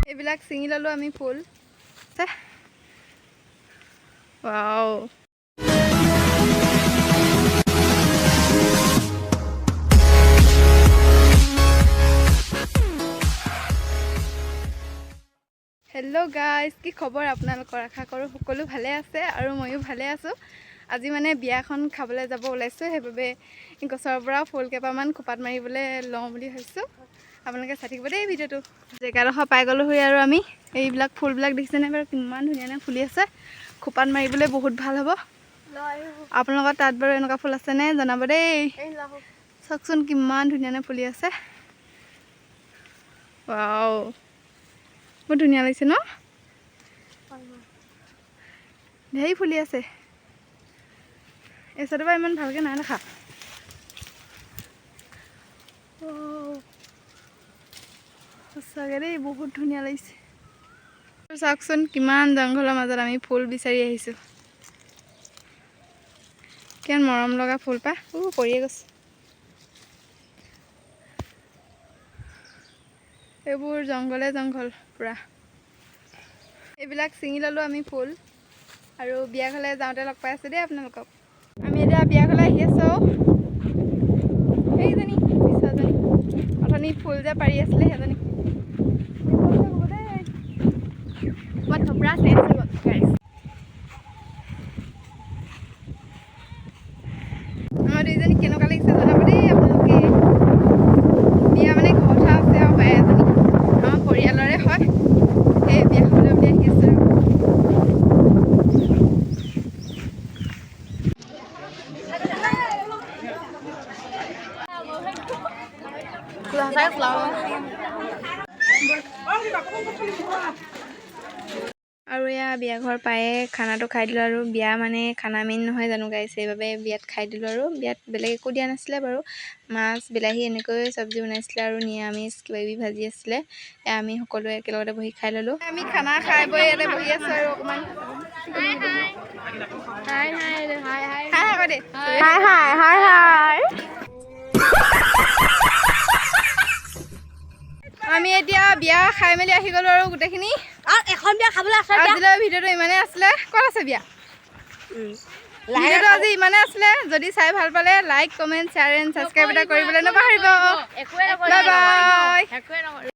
এইবিলাক ছিঙি ললো আমি ফুল ওয়াও हेलो गाइस কি খবৰ আপোনালোকৰ আশা কৰো সকলো ভালে আছে আৰু মইও ভালে আছো আজি মানে বিয়াখন খাবলৈ যাব ওলাইছো হেবাবে গছৰ পৰা ফুল কেপামান খোপাত মাৰিবলৈ লওঁ বুলি ভাবিছো আপোনালোকে চাই থাকিব দেই ভিডিওটো জেগাডোখৰ পাই গলো হৈ আৰু আমি এইবিলাক ফুলবিলাক দেখিছে নে বাৰু কিমান ধুনীয়া ফুলি আছে খোপাত মাৰিবলৈ বহুত ভাল হ'ব আপোনালোকৰ তাত বাৰু এনেকুৱা ফুল আছে নে জনাব দেই চাওকচোন কিমান ধুনীয়া ফুলি আছে ওয়াও बहुत धुनिया लगे न ढेर फुली आसे ऐसा इमान भालके ना रखा सचाके देই बहुत धुनिया लगे चाकचोन किमान जंगলৰ মাজত আমি ফুল বিচাৰি আহিছো কেন মৰম লগা ফুল পা পৰিয়ে গৈছে এইবোৰ জংগলে জংগল পুৰা এইবিলাক ছিঙি ললো আমি ফুল আৰু বিয়া ঘৰলে যাওঁতে লগ পাই আছে দেই আপোনালোকক আমি এতিয়া বিয়া ঘৰলে আহি আছো এইজনী পিছজনী অথনি ফুল যে পাৰি আছিলে সেইজনী মই থপৰা চেঞ্জ হৈ গ'ল গাইছ আমাৰ দুইজনী কেনেকুৱা লাগিছে জনাব দেই আপোনালোকে বিয়া মানে কথা আছে আৰু বাই এজনী আমাৰ পৰিয়ালৰে হয় এই বিয়া খাবলৈ বুলি আহি আছো আৰু ইয়া বিয়া ঘৰ পায়ে খানাটো খাই দিলো আৰু বিয়া মানে খানা মেইন নহয় জানো গাইছ সেইবাবে বিয়াত খাই দিলো আৰু বিয়াত বেলেগ একো দিয়া নাছিলে বাৰু মাছ বিলাহী এনেকৈ চব্জি বনাইছিলে আৰু নিৰামিষ কিবাকিবি ভাজি আছিলে আমি সকলোৱে একেলগতে বহি খাই ললো আমি খানা খাই বৈ ইয়াতে বহি আছো আৰু অকমান হাই হাই হাই হাই হাই হাই হাই হাই হাই আমি এতিয়া বিয়া খাই মেলি আহি গলো আৰু গোটেইখিনি এখন বিয়া খাবলৈ আছে আজিলৈ ভিডিওটো ইমানে আছিলে ক'ত আছে বিয়া ভিডিওটো আজি ইমানে আছিলে যদি চাই ভাল পালে like comment share and subscribe এটা কৰিবলৈ নাপাহৰিব বাই বাই